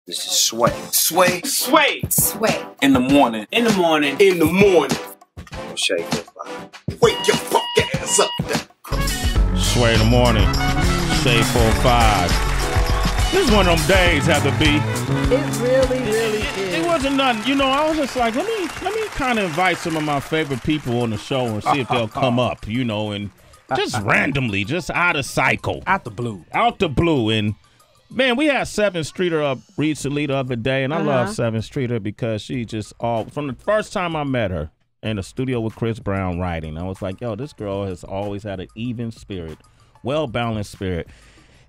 This is Sway. Sway. Sway. Sway. In the morning. In the morning. In the morning. Shake that vibe. Wake your fuck ass up. Sway in the morning. Say 4-5. This is one of them days, have to be. It really is. It wasn't nothing. You know, I was just like, let me kind of invite some of my favorite people on the show and see if they'll come up, you know, and just randomly, just out of cycle. Out the blue. Out the blue. And, man, we had Sevyn Streeter up recently the other day, and I love Sevyn Streeter because she just from the first time I met her in the studio with Chris Brown writing, I was like, yo, this girl has always had an even spirit, well-balanced spirit.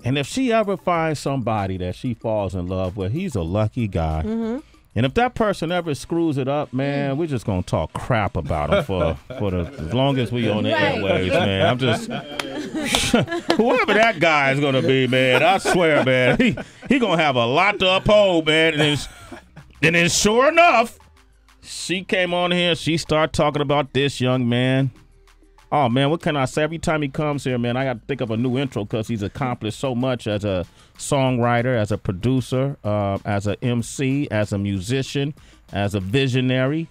And if she ever finds somebody that she falls in love with, he's a lucky guy. Mm-hmm. And if that person ever screws it up, man, we're just going to talk crap about him for as long as we on the airwaves, man. I'm just, whoever that guy is going to be, man, I swear, man, he going to have a lot to uphold, man. And then sure enough, she came on here, she started talking about this young man. Oh, man, what can I say? Every time he comes here, man, I got to think of a new intro because he's accomplished so much as a songwriter, as a producer, as an MC, as a musician, as a visionary.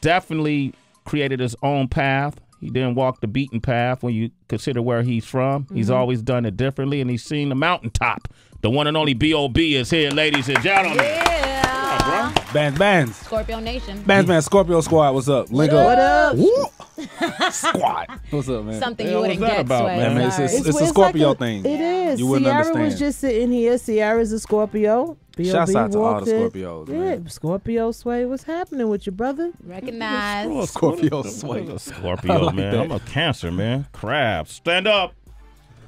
Definitely created his own path. He didn't walk the beaten path when you consider where he's from. Mm-hmm. He's always done it differently, and he's seen the mountaintop. The one and only B.o.B is here, ladies and gentlemen. Yeah. Bands. Scorpio Nation. Bands, Scorpio Squad, what's up? Link up. What up? Squad. What's up, man? Something you wouldn't get, about, Sway. man? It's a Scorpio thing. It is. You wouldn't Sierra understand. was just sitting here. Sierra's a Scorpio. B.o.B. Shouts out to all walked the in. Scorpios, Yeah, man. Scorpio Sway. What's happening with you, brother? Recognize. Scorpio Sway. I'm a Scorpio, man. I'm a Cancer, man. Crab. Stand up.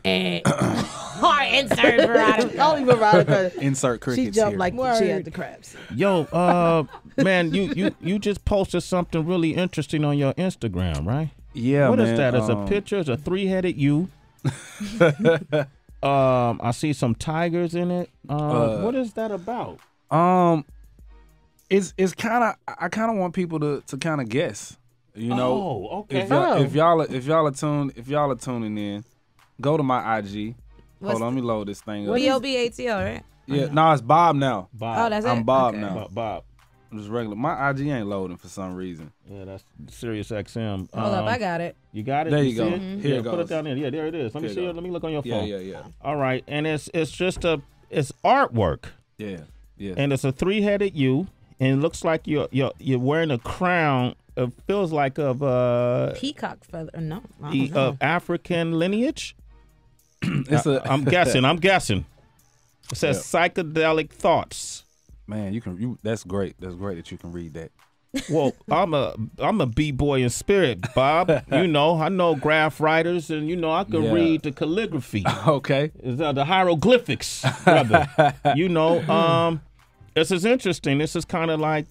Or insert Veronica. Don't even Veronica. Insert crickets She jumped here. like she had the crabs. Yo, man, you just posted something really interesting on your Instagram, right? Yeah, What man. is that? It's a picture. It's a three-headed U. I see some tigers in it. What is that about? It's kind of, I kind of want people to kind of guess. You know, okay. if y'all are tuning in, go to my IG. Hold on, let me load this thing up. B.o.B. ATO, right? Yeah, no, it's Bob now. Bob. Oh, that's it? I'm Bob Okay. now. Bob. I'm just regular. My IG ain't loading for some reason. Yeah, that's Sirius XM. Hold up, I got it. You got it? There you see go. it? Here Yeah, it put goes. it down there. Yeah, there it is. Let me Here see it it. goes. Let me look on your phone. Yeah. All right, and it's just it's artwork. Yeah. And it's a three-headed U, and it looks like you're wearing a crown. It feels like of Peacock feather. No. I don't know. of African lineage. I'm guessing. It says psychedelic thoughts. Man, you that's great. That's great that you can read that. Well, I'm a b-boy in spirit, Bob. You know, I know graph writers, and you know I can read the calligraphy. Okay. The hieroglyphics, brother. You know, this is interesting. This is kind of like,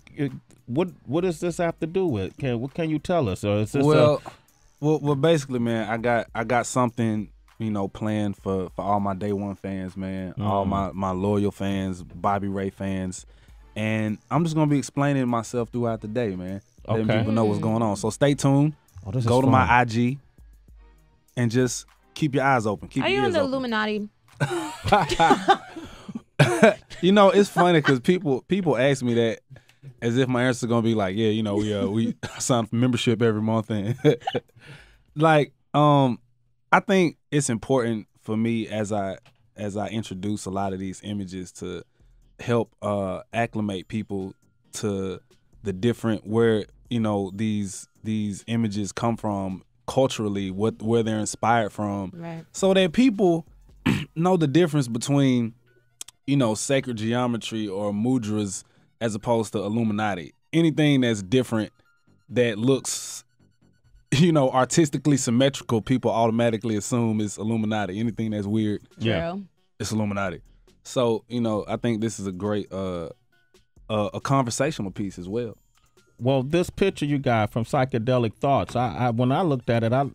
what does this have to do with? What can you tell us? Or is this well, basically, man, I got something, you know, planned for all my Day One fans, man, all my loyal fans, Bobby Ray fans, and I'm just gonna be explaining myself throughout the day, man, letting people know what's going on. So stay tuned. Go to my IG, and just keep your eyes open. Keep Are you your in ears the open. Illuminati? You know, it's funny because people ask me that as if my answer is gonna be like, yeah, you know, we sign for membership every month, and like, I think it's important for me as I introduce a lot of these images to help acclimate people to the different, where, you know, these images come from culturally, where they're inspired from, Right. so that people know the difference between, you know, sacred geometry or mudras as opposed to Illuminati. Anything that's different that looks, you know, artistically symmetrical, people automatically assume is Illuminati. Anything that's weird, it's Illuminati. So, you know, I think this is a great a conversational piece as well. Well, this picture you got from Psychedelic Thoughts, I when I looked at it, I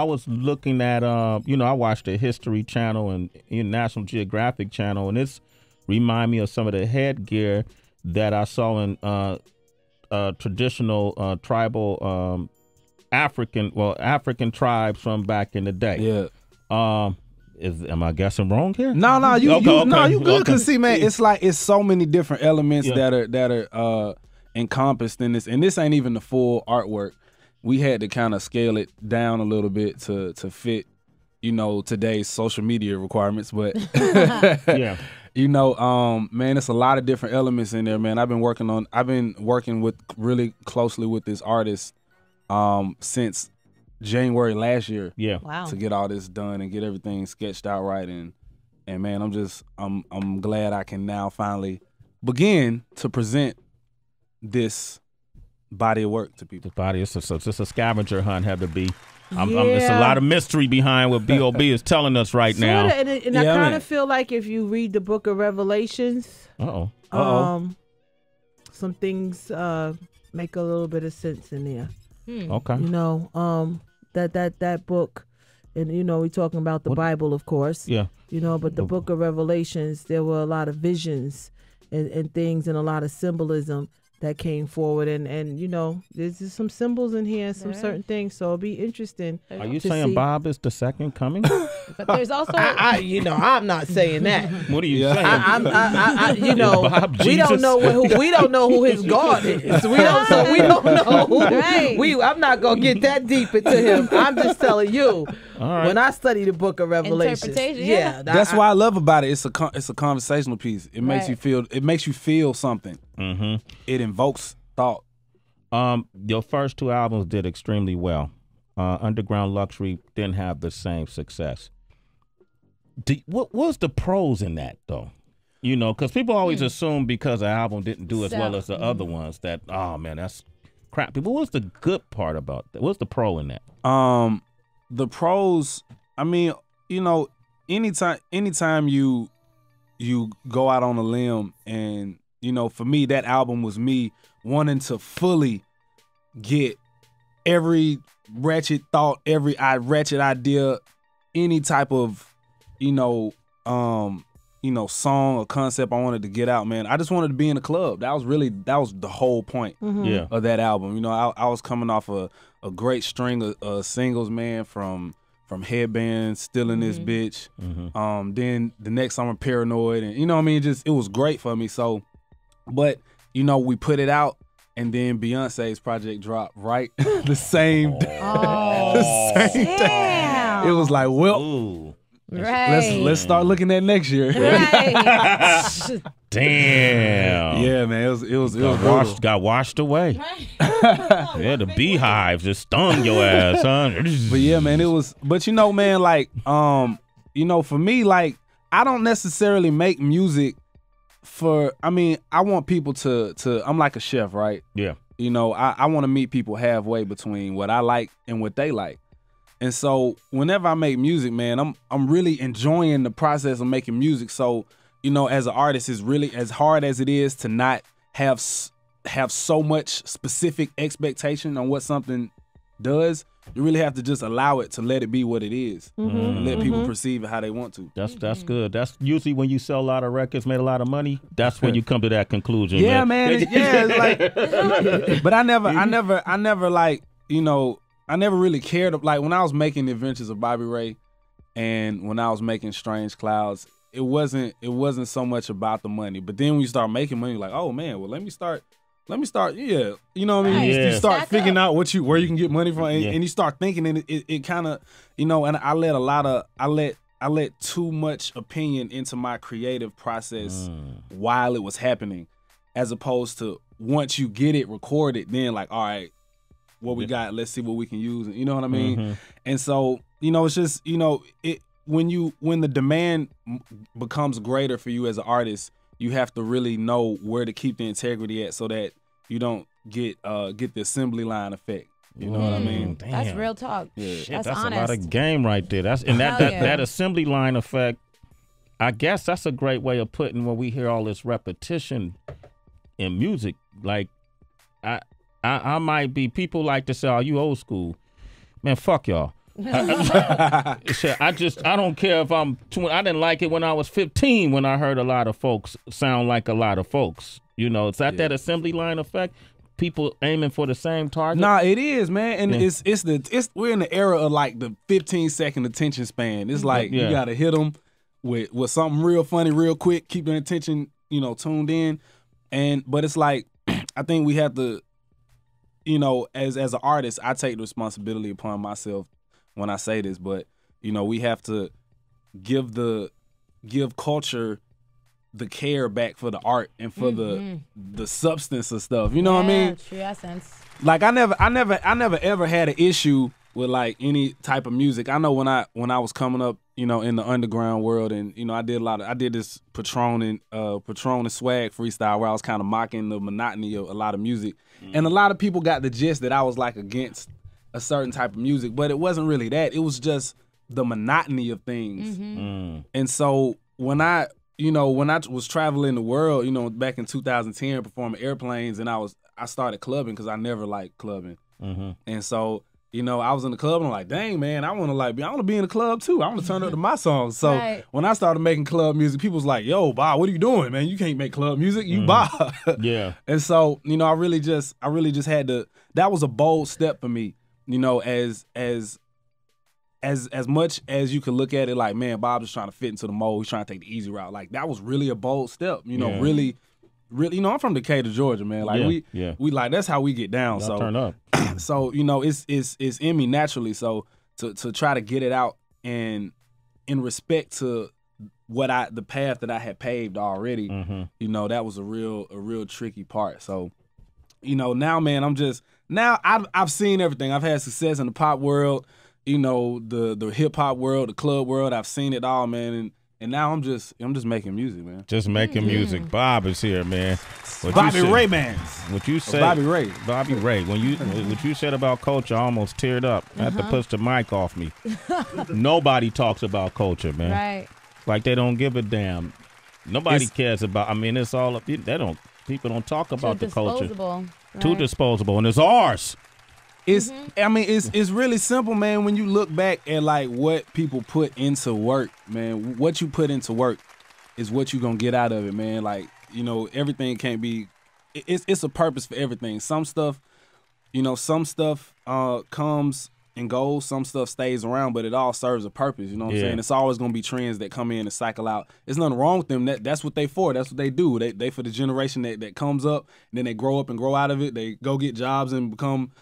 was looking at, I watched the History Channel and National Geographic Channel, and it's remind me of some of the headgear that I saw in traditional tribal African tribes from back in the day. Yeah. Am I guessing wrong here? No, Okay, you okay, good. okay. Cause see, man, it's so many different elements Yeah. that are encompassed in this, and this ain't even the full artwork. We had to kind of scale it down a little bit to fit, today's social media requirements. But Yeah. man, it's a lot of different elements in there, man. I've been working with really closely with this artist since January last year. Yeah. Wow. To get all this done and get everything sketched out right, and man, I'm glad I can now finally begin to present this body of work to people. The body is just a scavenger hunt. Had to be. There's a lot of mystery behind what B.o.B is telling us right now. Sorta, and I kind of feel like if you read the Book of Revelations, some things make a little bit of sense in there. Okay. That book, and we're talking about the Bible, of course. Yeah. But the Book of Revelations, there were a lot of visions and things and a lot of symbolism that came forward, and there's just some symbols in here, some certain things. So it'll be interesting. Are you to saying see. Bob is the second coming? But there's also I'm not saying that. What are you saying? Bob we don't Jesus? know we don't know who his God is. We don't know who. Right. I'm not gonna get that deep into him. I'm just telling you. All right. When I study the Book of Revelation, Interpretation, That's what I love about it. It's a conversational piece. It makes Right. you feel something. Mm-hmm. It invokes thought. Your first two albums did extremely well. Underground Luxury didn't have the same success. What was the pros in that, though? Because people always assume because the album didn't do as well as the other ones that, oh, man, that's crap. But what's the good part about that? What's the pro in that? The pros, I mean, anytime you go out on a limb, and for me, that album was me wanting to fully get every ratchet thought, every ratchet idea, any type of song or concept I wanted to get out, man. I just wanted to be in a club. That was the whole point Yeah. of that album. I was coming off a great string of singles, man, from Headbands, Still in This Bitch. Then the next summer, Paranoid, and it was great for me. So, but we put it out, and then Beyonce's project dropped right the same day. The same day. It was like, well, Ooh. right. let's start looking at next year. Right. Damn. Yeah, man, it was brutal. Got washed away. Yeah, the beehive just stung your ass, huh? But yeah, man, it was. But man, like, for me, like, I don't necessarily make music I want people to. I'm like a chef, right? Yeah. I want to meet people halfway between what I like and what they like. And so whenever I make music, man, I'm really enjoying the process of making music. So, as an artist, it's really, as hard as it is to not have so much specific expectation on what something does, you really have to just allow it to let it be what it is. And let people perceive it how they want to. That's good. That's usually when you sell a lot of records, made a lot of money. That's when you come to that conclusion. Yeah, man. Yeah, it's like, but I never like, I never really cared. Like when I was making The Adventures of Bobby Ray, and when I was making Strange Clouds, it wasn't so much about the money. But then when you start making money, you're like, oh man, well let me start. Yeah, you know what I mean. Yeah. You start Stack figuring up. out where you can get money from, and, Yeah. and you start thinking, and it kind of, and I let too much opinion into my creative process while it was happening, as opposed to once you get it recorded, then like, all right, what we got, let's see what we can use. You know what I mean? And so, it's just, when the demand becomes greater for you as an artist, you have to really know where to keep the integrity at so that you don't get the assembly line effect. You know what I mean? Damn. That's real talk. Shit, That's that's honest. a lot of game right there. That Hell yeah. that assembly line effect, I guess that's a great way of putting when we hear all this repetition in music. Like, I might be, people like to say, "Oh, you old school." Man, fuck y'all. I don't care if I'm 20. I didn't like it when I was 15 when I heard a lot of folks sound like a lot of folks. It's that assembly line effect. people aiming for the same target? Nah, it is, man, and Yeah. it's we're in the era of like the 15-second attention span. It's like Yeah. you gotta hit them with something real funny, real quick, keep their attention, tuned in, but it's like I think we have to, as an artist, I take the responsibility upon myself when I say this, but we have to give culture the care back for the art and for the substance of stuff. You know what I mean? True essence. Like I never ever had an issue with like any type of music. I know when I was coming up, in the underground world, and I did this Patron and swag freestyle where I was kind of mocking the monotony of a lot of music, and a lot of people got the gist that I was like against a certain type of music, but it wasn't really that. It was just the monotony of things, and so when I was traveling the world, back in 2010, performing airplanes, and I started clubbing because I never liked clubbing, and so I was in the club and I'm like, dang man, I want to be in the club too. I want to turn up to my songs. So when I started making club music, people was like, yo, Bob, what are you doing, man? You can't make club music, you Bob. Yeah. And so I really just had to. That was a bold step for me, as much as you could look at it like, man, Bob is trying to fit into the mold. He's trying to take the easy route. Like that was really a bold step. Really, I'm from Decatur, Georgia, man. Like we like that's how we get down. Y'all so turn up. So it's in me naturally. So to try to get it out and in respect to the path that I had paved already, that was a real tricky part. So now, man, I've seen everything. I've had success in the pop world. The hip hop world, the club world. I've seen it all, man, and now I'm just making music, man. Just making music. Bob is here, man. Bobby Ray, man. What you said, Bobby Ray. Bobby Ray. What you said about culture, I almost teared up. I had to push the mic off me. Nobody talks about culture, man. Right. Like they don't give a damn. Nobody cares about. I mean, it's all up. People don't talk about the culture. Too disposable, and it's ours. It's really simple, man. When you look back at like what people put into work, man, what you put into work is what you gonna get out of it, man. Like, everything can't be. It's a purpose for everything. Some stuff, comes and goes. Some stuff stays around, but it all serves a purpose. You know what I'm saying? It's always gonna be trends that come in and cycle out. There's nothing wrong with them. That's what they for. That's what they do. They for the generation that comes up, and then they grow up and grow out of it. They go get jobs and become.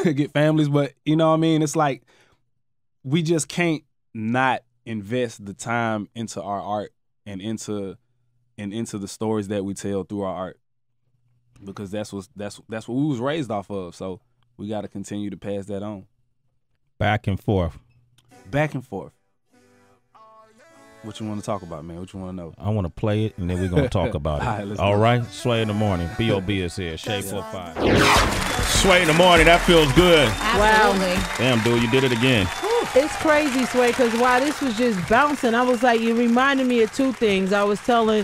Get families, but it's like we just can't not invest the time into our art and into the stories that we tell through our art, because that's what we was raised off of. So we got to continue to pass that on. Back and forth. What you want to talk about, man? What you want to know? I want to play it, and then we're going to talk about it. All right? Sway in the morning. B.o.B is here. Shay 45. Sway in the morning. That feels good. Absolutely. Damn, dude, you did it again. It's crazy, Sway, because while this was just bouncing, I was like, it reminded me of two things. I was telling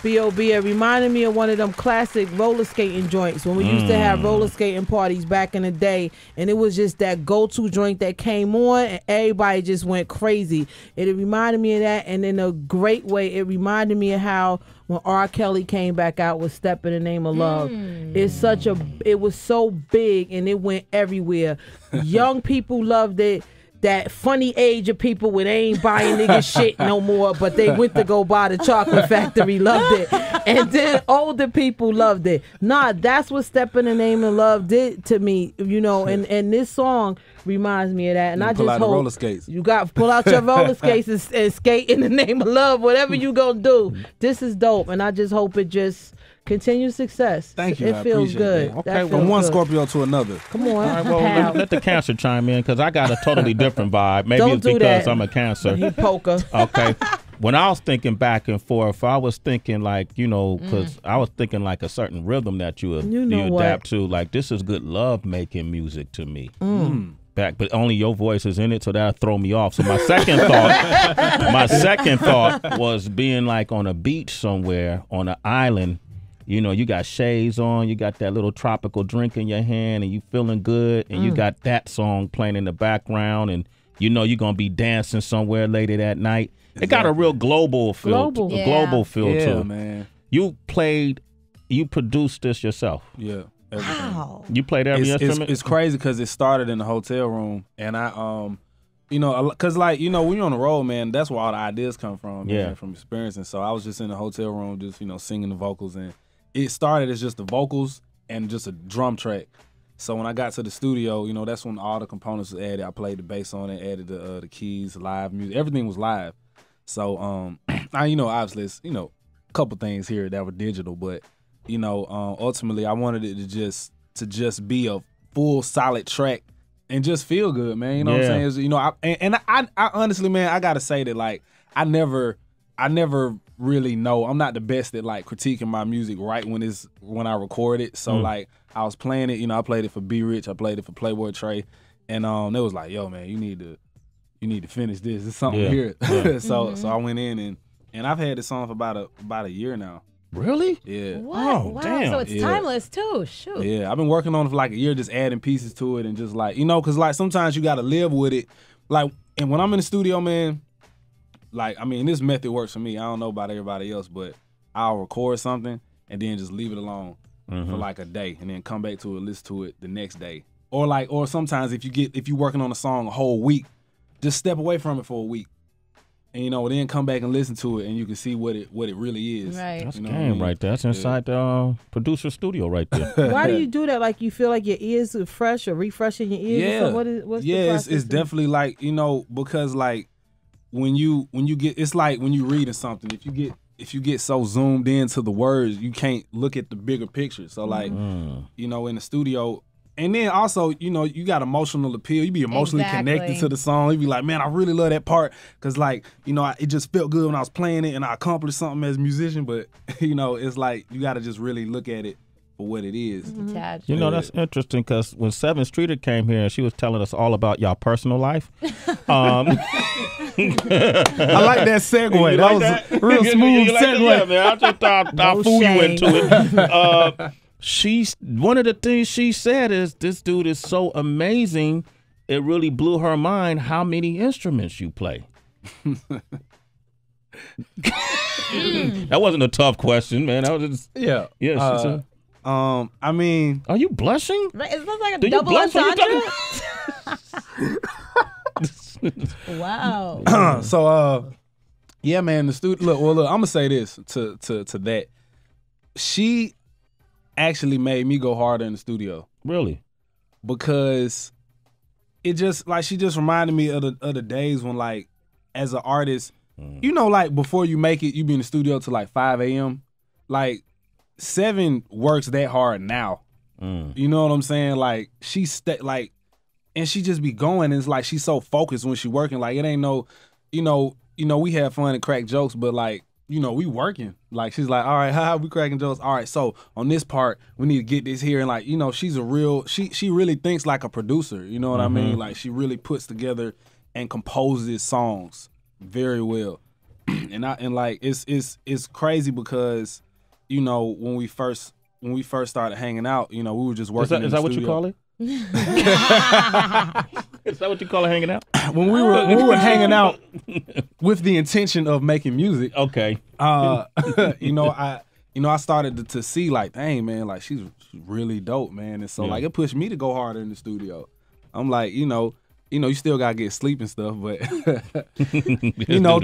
B.o.B, it reminded me of one of them classic roller skating joints when we used to have roller skating parties back in the day, and it was just that go-to joint that came on and everybody just went crazy. It reminded me of that, and in a great way, it reminded me of how when R. Kelly came back out with Step in the Name of Love. It was so big and it went everywhere. Young people loved it. That funny age of people when they ain't buying niggas shit no more, but they went to go buy the Chocolate Factory, loved it. And then older people loved it. Nah, that's what Step in the Name of Love did to me, and this song reminds me of that. And I just hope roller skates. You got to pull out your roller skates and skate in the name of love, whatever you gonna do. This is dope, and I just hope it just continued success. Thank you. It feels good. That. Okay, from one Scorpio to another. Come on. All right, well, let the Cancer chime in, because I got a totally different vibe. Maybe Don't it's do because that. I'm a Cancer. He poker. Okay. When I was thinking back and forth, I was thinking like, because I was thinking like a certain rhythm that you adapt to. Like, this is good love making music to me. Back, but only your voice is in it, so that'll throw me off. So my second thought was being like on a beach somewhere on an island. You got shades on, you got that little tropical drink in your hand, and you feeling good, and you got that song playing in the background, and you're gonna be dancing somewhere later that night. Exactly. It got a real global feel, global feel to it. Man. You produced this yourself. Yeah. Everything. Wow. You played every instrument? It's crazy because it started in the hotel room, and I you know, because like you know when you're on the road, man, that's where all the ideas come from. Yeah. Man, from experience. And so I was just in the hotel room, just singing the vocals, and it started as just the vocals and just a drum track. So when I got to the studio, that's when all the components was added. I played the bass on it, added the keys, live music, everything was live. So obviously it's, a couple things here that were digital, but ultimately I wanted it to just be a full solid track and just feel good, man. You know what I'm saying? I honestly, man, I gotta say that like I never really know. I'm not the best at like critiquing my music right when I record it. So like I was playing it, I played it for B Rich, I played it for Playboy Trey, and it was like, yo, man, you need to finish this. There's something here. Yeah. So I went in and I've had this song for about a year now. Really? Yeah. What? Oh, wow. damn. So it's timeless too. Shoot. Yeah, I've been working on it for like a year, just adding pieces to it and just like, because like sometimes you got to live with it. Like, and when I'm in the studio, man, like, I mean, this method works for me. I don't know about everybody else, but I'll record something and then just leave it alone for like a day and then come back to it, listen to it the next day. Or sometimes if you're working on a song a whole week, just step away from it for a week. And then come back and listen to it, and you can see what it really is. Right. That's game right there. That's inside the producer studio right there. Why do you do that? Like you feel like your ears are fresh or refreshing your ears? Yeah. What's the process? It's definitely like because like when you get, it's like when you reading something. If you get so zoomed into the words, you can't look at the bigger picture. So like in the studio. And then also, you got emotional appeal. You be emotionally connected to the song. You be like, man, I really love that part. Because, like, it just felt good when I was playing it and I accomplished something as a musician. But, it's like you got to just really look at it for what it is. Attached. That's interesting because when Sevyn Streeter came here, she was telling us all about y'all personal life. I like that segue. That was a real smooth segue. Yeah, man. I just thought I'll fool you into it. One of the things she said is this dude is so amazing. It really blew her mind how many instruments you play. That wasn't a tough question, man. That was just Yeah. She said, I mean, are you blushing? It looks like a Do you double blush when you entendre. Wow. so yeah, man, the studio. Look, I'm gonna say this to that. She actually made me go harder in the studio. Really? Because it just like she just reminded me of the days when like as an artist, like before you make it, you be in the studio till like 5 a.m. Like Sevyn works that hard now. You know what I'm saying? Like and she just be going and it's like she's so focused when she working. Like it ain't no, we have fun and crack jokes, but like, we working. Like, she's like, all right, how we cracking jokes? All right, so on this part, we need to get this here. And like, she's she really thinks like a producer. You know what I mean? Like, she really puts together and composes songs very well. and like, it's crazy because, when we first started hanging out, we were just working. Is that what you call it? Is that what you call it, hanging out? When we were hanging out with the intention of making music. Okay. I started to see like, dang, man, like she's really dope, man. And so like it pushed me to go harder in the studio. I'm like, you still gotta get sleep and stuff, but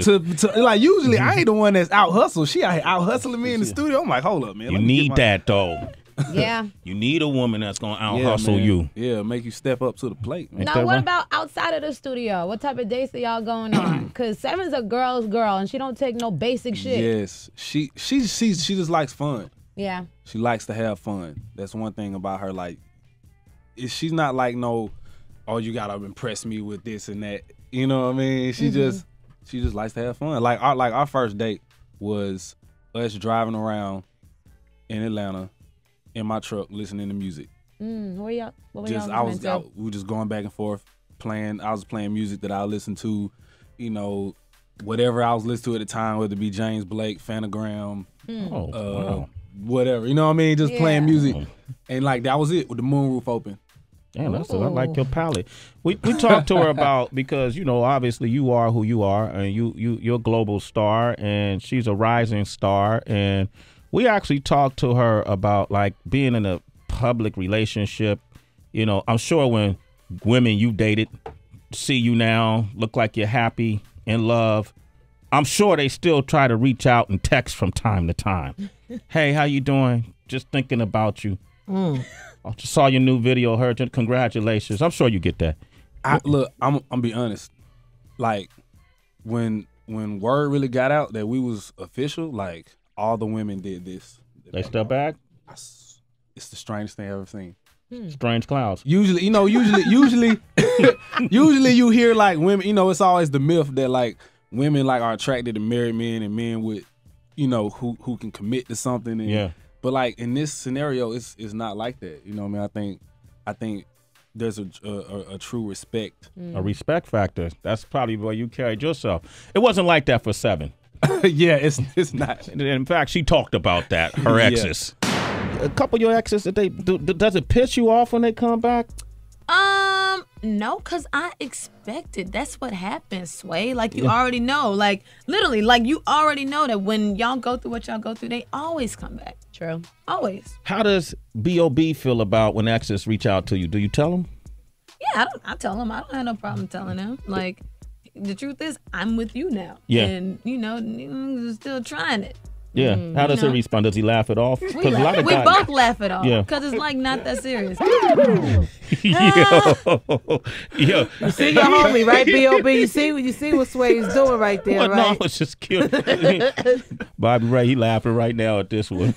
to like usually I ain't the one that's out hustled. She out hustling me in the studio. I'm like, hold up, man. You need that though. Yeah. You need a woman that's gonna out hustle you. Yeah, make you step up to the plate, man. Now, what about outside of the studio? What type of dates are y'all going on? Because Sevyn's a girl's girl, and she don't take no basic shit. Yes, she just likes fun. Yeah. She likes to have fun. That's one thing about her. Like, she's not like no, oh, you gotta impress me with this and that. You know what I mean? She just likes to have fun. Like our first date was us driving around in Atlanta in my truck listening to music. What y'all we were just going back and forth playing. I was playing music that I listened to, whatever I was listening to at the time, whether it be James Blake, Phanogram, whatever. You know what I mean? Just playing music. And like that was it with the moonroof open. Damn, I like your palette. We talked to her about, because obviously you are who you are, and you're a global star, and she's a rising star, and we actually talked to her about like being in a public relationship. You know, I'm sure when women you dated see you now, look like you're happy, in love, I'm sure they still try to reach out and text from time to time. Hey, how you doing? Just thinking about you. I just saw your new video, heard you. Congratulations. I'm sure you get that. Look, I'm be honest. Like, when word really got out that we was official, like, all the women did this. They step back? It's the strangest thing I've ever seen. Strange clouds. Usually you hear like women, you know, it's always the myth that like women like are attracted to married men and men with, you know, who can commit to something. And, Yeah. But like in this scenario, it's not like that. You know what I mean? I think there's a true respect. A respect factor. That's probably the way you carried yourself. It wasn't like that for Sevyn. Yeah, it's not. In fact, she talked about that, her exes. A couple of your exes, does it piss you off when they come back? No, because I expected. That's what happens, Sway. Like, you already know. Like, literally, like, you already know that when y'all go through what y'all go through, they always come back. True. Always. How does B.o.B feel about when exes reach out to you? Do you tell them? Yeah, I tell them. I don't have no problem telling them. Like, the truth is, I'm with you now. Yeah. And, you know, niggas are still trying it. Yeah. How does he respond? Does he laugh it off? We both laugh it off. Yeah. Because it's, like, not that serious. Yo. You see your homie, right, B.o.B? You see what Sway's doing right there, Well, right? no, it's just cute. Bobby Ray, he laughing right now at this one.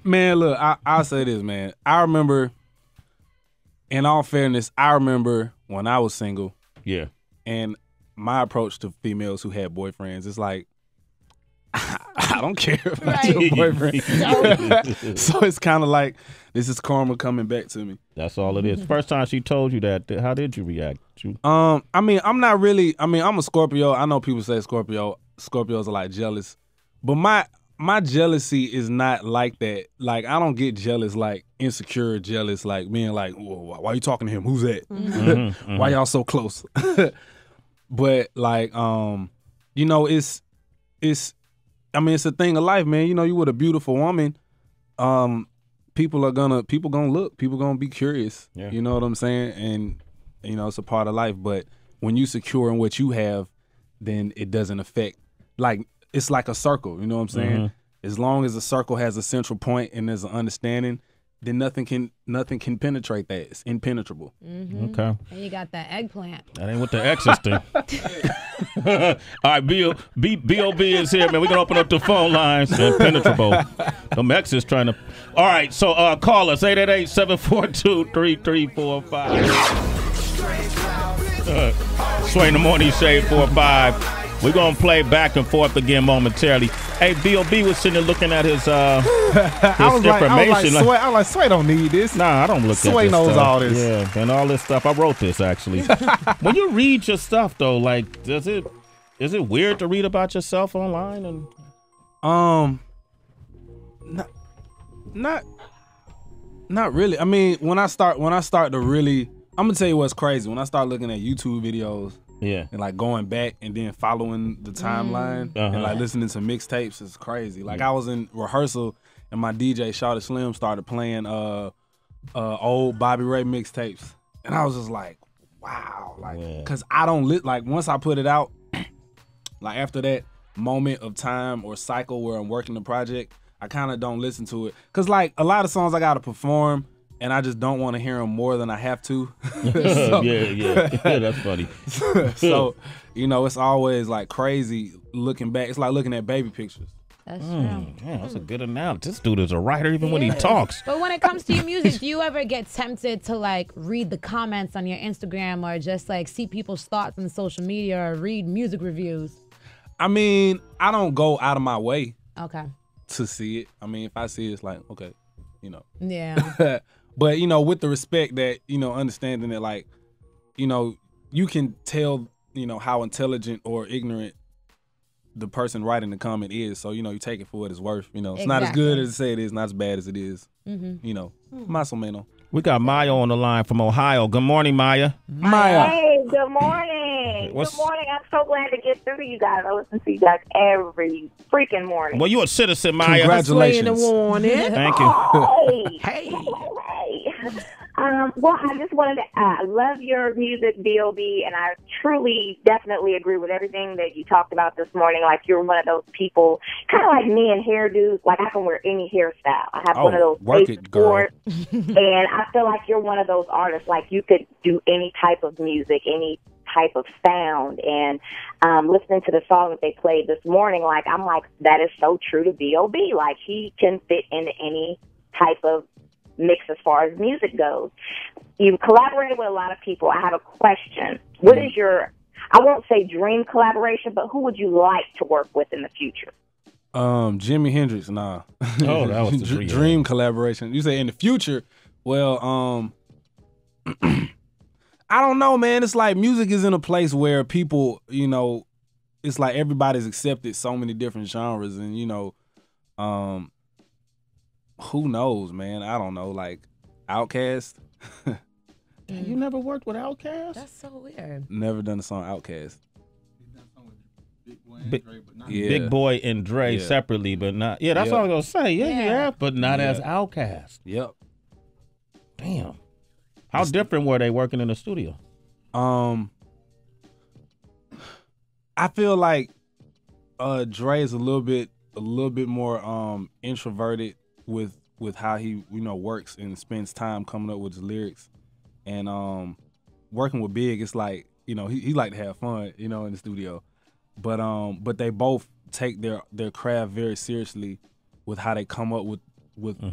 Man, look, I'll say this, man. I remember, in all fairness, I remember when I was single. Yeah. And my approach to females who had boyfriends is like, I don't care about your boyfriend. So it's kind of like, this is karma coming back to me. That's all it is. First time she told you that, how did you react? I mean, I'm not really, I'm a Scorpio. I know people say Scorpios are like jealous. But my jealousy is not like that. Like, I don't get jealous, like insecure jealous, like being like, whoa, why are you talking to him? Who's that? Why y'all so close? But like, you know, it's I mean, it's a thing of life, man. You know, you with a beautiful woman, people gonna look, people gonna be curious. Yeah. You know what I'm saying? And you know, it's a part of life. But when you secure in what you have, then it doesn't affect. Like, it's like a circle. You know what I'm saying? As long as the circle has a central point and there's an understanding, then nothing can penetrate that. It's impenetrable. Okay. And you got that eggplant. That ain't what the exes do. All right, B.o.B is here, man. We can open up the phone lines. Impenetrable. Them exes trying to. All right, so call us 888-742-3345. Sway in the morning, shade 4-5. We're going to play back and forth again momentarily. Hey, B.o.B was sitting there looking at his information. I was like, Sway don't need this. Nah, I don't look at this Sway knows stuff. all this. Yeah, and all this stuff. I wrote this, actually. When you read your stuff, though, like, is it weird to read about yourself online? And Not really. I mean, when I start to really, I'm gonna tell you what's crazy. When I start looking at YouTube videos, yeah, and like going back and then following the timeline and like listening to mixtapes is crazy. Like, I was in rehearsal and my DJ Shawty Slim started playing old Bobby Ray mixtapes, and I was just like, wow, like, cause I don't like, once I put it out, like after that moment of time or cycle where I'm working the project, I kind of don't listen to it, cause like a lot of songs I gotta perform. And I just don't want to hear them more than I have to. So, yeah, that's funny. So, you know, it's always like crazy looking back. It's like looking at baby pictures. That's true. Yeah, that's a good analogy. This dude is a writer even when he talks. But when it comes to your music, do you ever get tempted to like read the comments on your Instagram or just like see people's thoughts on social media or read music reviews? I mean, I don't go out of my way to see it. I mean, if I see it, it's like, okay, you know. Yeah. But, you know, with the respect that, you know, understanding that, like, you know, you can tell, you know, how intelligent or ignorant the person writing the comment is. So, you know, you take it for what it's worth. You know, it's not as good as it say it is, not as bad as it is. You know, más o menos. We got Maya on the line from Ohio. Good morning, Maya. Maya. Hey, good morning. Good morning. I'm so glad to get through to you guys. I listen to you guys every freaking morning. Well, you're a citizen, Maya. Congratulations. In the morning. Thank you. Hey. Hey. Well, I just wanted to, I love your music, B.o.B, and I truly, definitely agree with everything that you talked about this morning. Like, you're one of those people, kind of like me in hairdos. Like, I can wear any hairstyle. I have one of those work faces it, girl. for it. And I feel like you're one of those artists. Like, you could do any type of music, any type of sound. And listening to the song that they played this morning, like, I'm like, that is so true to B.o.B. Like, he can fit into any type of mix as far as music goes. You've collaborated with a lot of people. I have a question. What is your, I won't say dream collaboration, but who would you like to work with in the future? Jimi Hendrix, nah. Oh, that was the dream collaboration. You say in the future? Well, I don't know, man. It's like music is in a place where people, you know, it's like everybody's accepted so many different genres, and you know, who knows, man? I don't know. Like Outkast. You never worked with Outkast? That's so weird. Never done a song Outkast. Big Boy and Dre separately, but not. Yeah, that's what I was gonna say. Yeah, but not as Outkast. Yep. Damn. How different were they working in the studio? I feel like Dre is a little bit more introverted with how he, you know, works and spends time coming up with his lyrics. And working with Big, it's like, you know, he like to have fun, you know, in the studio. But they both take their craft very seriously with how they come up with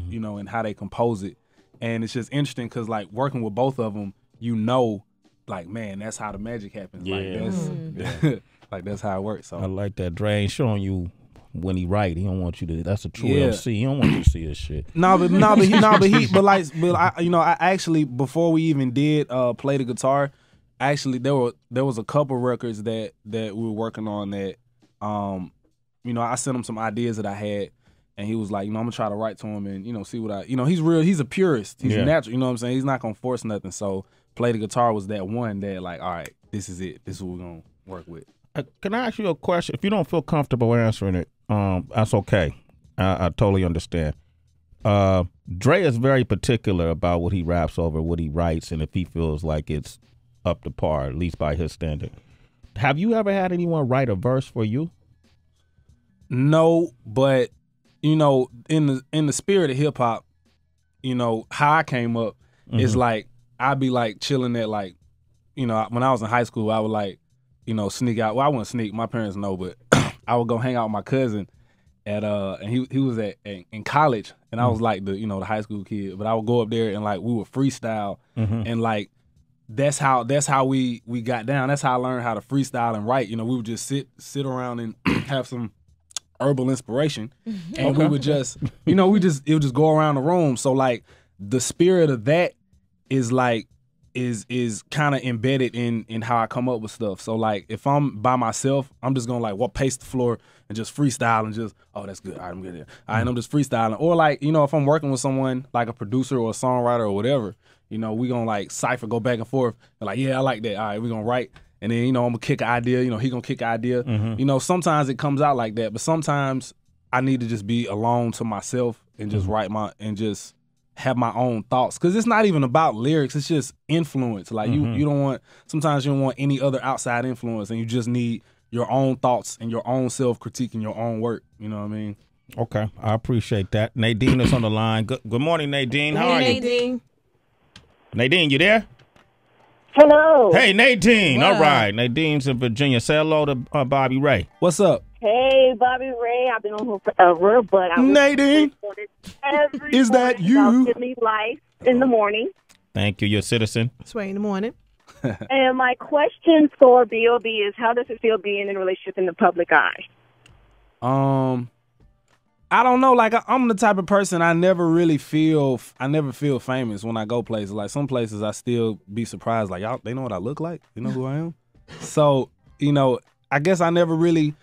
you know, and how they compose it. And it's just interesting because, like, working with both of them, you know, like, man, that's how the magic happens. Yeah. Like, that's how it works. So I like that. Dre ain't showing you when he write. He don't want you to. That's a true MC. He don't want you to see his shit. I actually, before we even did play the guitar, actually there was a couple records that we were working on that, you know, I sent him some ideas that I had. And he was like, you know, I'm gonna try to write to him and, you know, see what I, you know, he's a purist. He's natural, you know what I'm saying? He's not gonna force nothing. So Play the Guitar was that one that, like, all right, this is it. This is what we're gonna work with. Can I ask you a question? If you don't feel comfortable answering it, that's okay. I totally understand. Dre is very particular about what he raps over, what he writes, and if he feels like it's up to par, at least by his standard. Have you ever had anyone write a verse for you? No, but you know, in the spirit of hip hop, you know, how I came up is like I'd be like chilling at, like, you know, when I was in high school, I would, like, you know, sneak out. Well, I wouldn't sneak, my parents know, but I would go hang out with my cousin at and he was in college, and I was like the, you know, the high school kid, but I would go up there and, like, we would freestyle and, like, that's how we got down. That's how I learned how to freestyle and write. You know, we would just sit around and have some herbal inspiration, and we would just, you know, it would just go around the room. So, like, the spirit of that is like is kind of embedded in how I come up with stuff. So, like, if I'm by myself, I'm just gonna, like, pace the floor and just freestyle and just, oh, that's good, all right, I'm good here, all right, and I'm just freestyling. Or, like, you know, if I'm working with someone like a producer or a songwriter or whatever, you know, we gonna, like, cipher, go back and forth, and, like, yeah, I like that, all right, we gonna write. And then, you know, I'm gonna kick an idea. You know, he gonna kick an idea. You know, sometimes it comes out like that, but sometimes I need to just be alone to myself and just write and just have my own thoughts. Cause it's not even about lyrics. It's just influence. Like you don't want. Sometimes you don't want any other outside influence, and you just need your own thoughts and your own self critique and your own work. You know what I mean? Okay, I appreciate that. Nadine is on the line. Good morning, Nadine. How are you? Nadine, you there? Hello. Hey, Nadine. What? All right. Nadine's in Virginia. Say hello to Bobby Ray. What's up? Hey, Bobby Ray. I've been on here forever, but I was Nadine, is that you? Give me life in the morning. Thank you. You're a citizen. Sway in the morning. And my question for B.o.B is, how does it feel being in a relationship in the public eye? I don't know. Like, I'm the type of person I never feel famous when I go places. Like, some places I still be surprised. Like, y'all, they know what I look like. They know who I am. So, you know, I guess I never really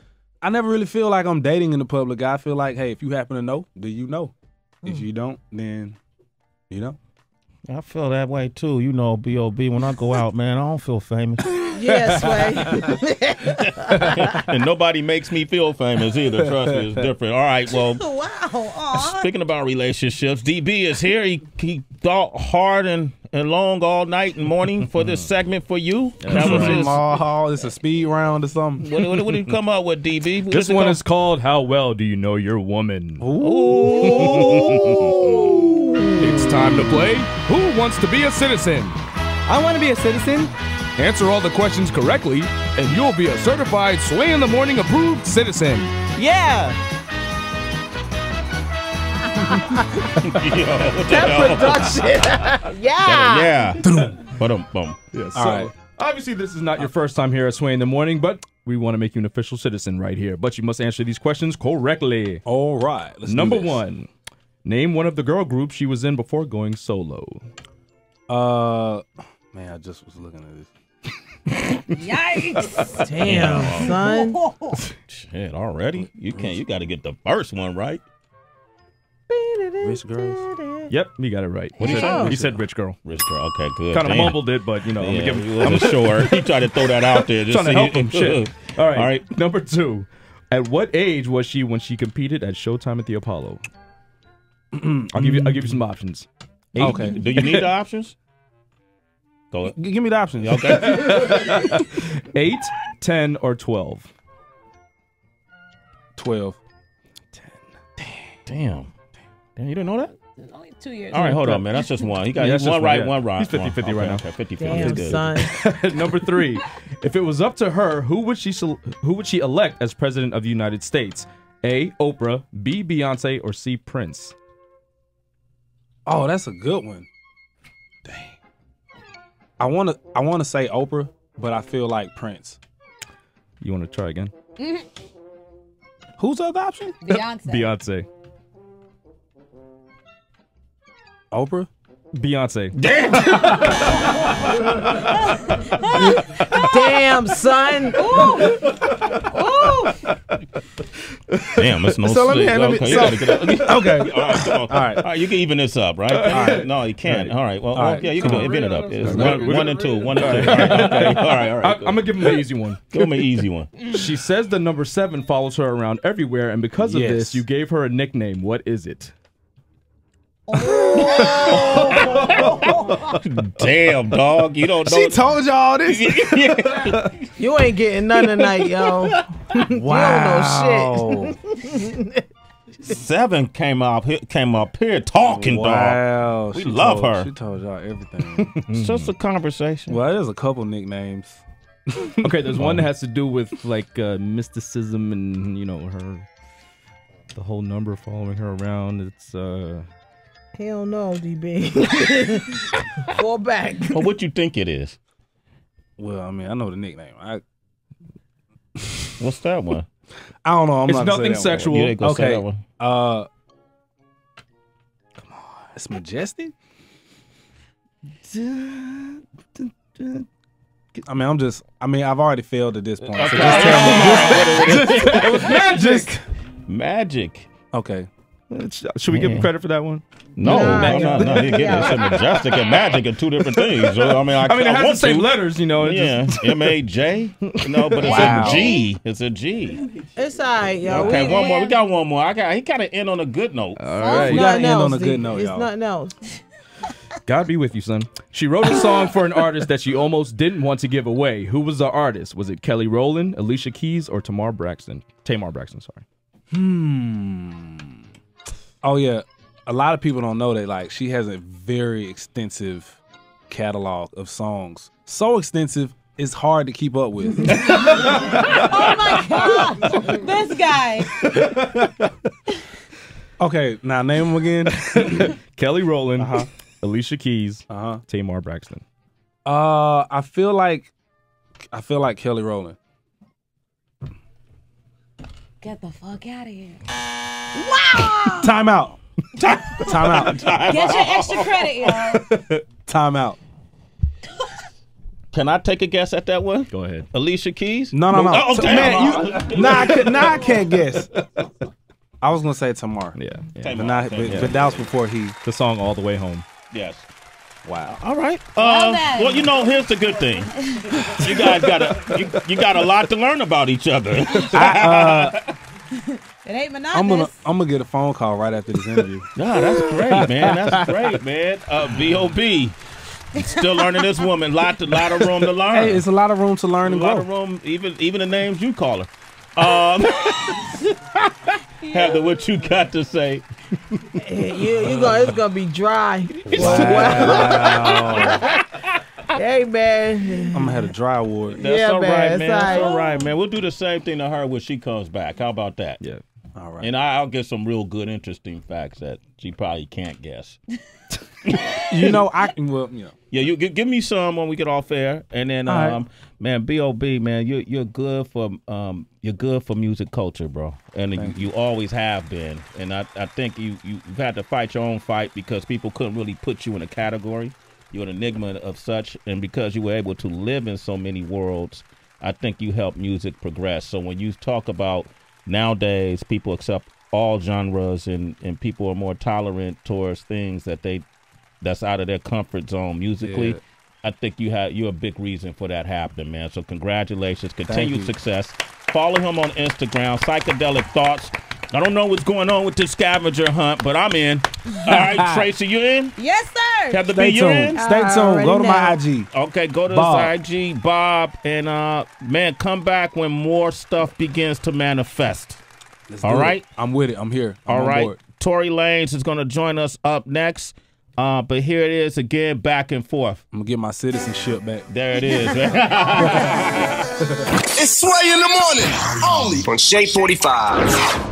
feel like I'm dating in the public. I feel like, hey, if you happen to know, then you know. If you don't, then you know. I feel that way too. You know, B.o.B. When I go out, man, I don't feel famous. Yeah, Sway. And nobody makes me feel famous either. Trust me, it's different. All right, well, Wow. Aw. speaking about relationships, DB is here. He thought hard and long all night and morning for this segment for you. That was his. It's a speed round or something. What did you come up with, DB? This one is called "How Well Do You Know Your Woman?" Ooh. It's time to play Who Wants to Be a Citizen? I want to be a citizen. Answer all the questions correctly, and you'll be a certified Sway in the Morning approved citizen. Yeah. Yo, what the That hell? production. Yeah. Yeah. Boom. Yes. All right. Obviously, this is not your first time here at Sway in the Morning, but we want to make you an official citizen right here. But you must answer these questions correctly. All right. Let's Number do this. 1. Name one of the girl groups she was in before going solo. Man, I just was looking at this. Yikes. Damn, son. Shit, already? You got to get the first one right. Rich girls. Yep, you got it right. What did you say? He said rich girl. Rich girl. Okay, good. Kind of Damn. mumbled it, but, you know, I'm Yeah, going to give he him. wasn't sure. He tried to throw that out there. Just Trying to help him. Shit. All right. All right. Number 2. At what age was she when she competed at Showtime at the Apollo? I'll give you some options. 8, Okay. Do you need the options? Go ahead. Give me the options. Okay. 8, 10, or 12. 12. Damn, you didn't know that? Only 2 years. All right, hold on, man. That's just one. He got Yeah, that's one just right, one, yeah. one right. He's 50-50 right now. Okay, 50-50. Damn, Good. son. Number 3. If it was up to her, who would she elect as president of the United States? A. Oprah, B. Beyonce, or C. Prince? Oh, that's a good one. Dang. I wanna say Oprah, but I feel like Prince. You want to try again? Who's the other option? Beyonce. Beyonce. Oprah? Beyonce. Damn, son. Damn, it's no So let me- sleep. let me- Okay, so- you gotta get up. Okay. All right, come on. All right. All right, you can even this up, right? All right. No, you can't. All right. Well, All right. yeah, you can do it. Come Even it up. It's We're one and two. One and two. All right. Okay. All right. I'm going to give him an easy one. Give him an easy one. She says the number 7 follows her around everywhere, and because of Yes. this, you gave her a nickname. What is it? Damn, dog. You don't know. She told y'all this. You ain't getting none tonight, yo. Wow. You don't know shit. 7 came up here talking, dog. Wow. We love her. She told y'all everything. It's just a conversation. Well, there's a couple nicknames. Okay, there's one that has to do with like mysticism and the whole number following her around. It's Hell no, DB. Fall back. Well, what you think it is? Well, I mean, I know the nickname. What's that one? I don't know. I'm it's not gonna say nothing that one. sexual. You ain't gonna say Okay. that one. Come on. It's Majestic? I mean, I've already failed at this point. So just tell me. It was magic. Magic. Okay. Should we give him credit for that one? No. You get it. It's majestic and magic are two different things. So, I mean, I mean, it has want the same to. letters, Yeah, M-A-J. No, but it's Wow. a G. It's a G. It's all right, yo. Okay, one more. We got one more. He got to end on a good note. All right. We gotta Nothing end on else, a good D. note, It's y'all. nothing else. God be with you, son. She wrote a song for an artist that she almost didn't want to give away. Who was the artist? Was it Kelly Rowland, Alicia Keys, or Tamar Braxton? Sorry. Oh, yeah. A lot of people don't know that, like, she has a very extensive catalog of songs. So extensive, it's hard to keep up with. Oh my God. This guy. Okay, now name them again. Kelly Rowland, Alicia Keys, Tamar Braxton. I feel like Kelly Rowland. Get the fuck out of here. Time out. Time out. Get your extra credit, yo. Time out. Can I take a guess at that one? Go ahead. Alicia Keys? No. Oh, damn. Man, I can't guess. I was gonna say Tamar. Yeah. But that was before he. The song All the Way Home. Yes. Wow. All right. that. Well, you know, here's the good thing. You guys you got a lot to learn about each other. It ain't monotonous. I'm gonna get a phone call right after this interview. Nah, that's great, man. That's great, man. B.o.B. Still learning this woman. Lot of room to learn. Hey, it's a lot of room to learn and grow. A lot of room, even the names you call her. Heather, what you got to say? It's gonna be dry. Wow. Hey man, I'm gonna have a dry award. That's all right, man. That's all right. right, man. We'll do the same thing to her when she comes back. How about that? Yeah. All right. And I'll get some real good, interesting facts that she probably can't guess. You know, I can. Well, you know. Yeah, you give me some when we get off air, and then, right. Man, B.o.B, man, you're good for music culture, bro, and you always have been. And I think you've had to fight your own fight because people couldn't really put you in a category. You're an enigma of such, and because you were able to live in so many worlds, I think you helped music progress. So when you talk about nowadays, people accept all genres, and people are more tolerant towards things that's out of their comfort zone musically. Yeah. I think you're a big reason for that happening, man. So congratulations, continued success. Follow him on Instagram, Psychedelic Thoughts. I don't know what's going on with this scavenger hunt, but I'm in. All right, Tracy, you in? Yes, sir. Have to be you in? Stay tuned. Go to my IG. Okay, go to Bob. his IG, Bob, and man, come back when more stuff begins to manifest. All right? I'm with it. I'm here. I'm All on right. board. Tory Lanez is going to join us up next. But here it is again, back and forth. I'm gonna get my citizenship back. There it is. It's Sway in the morning, only On Shade 45.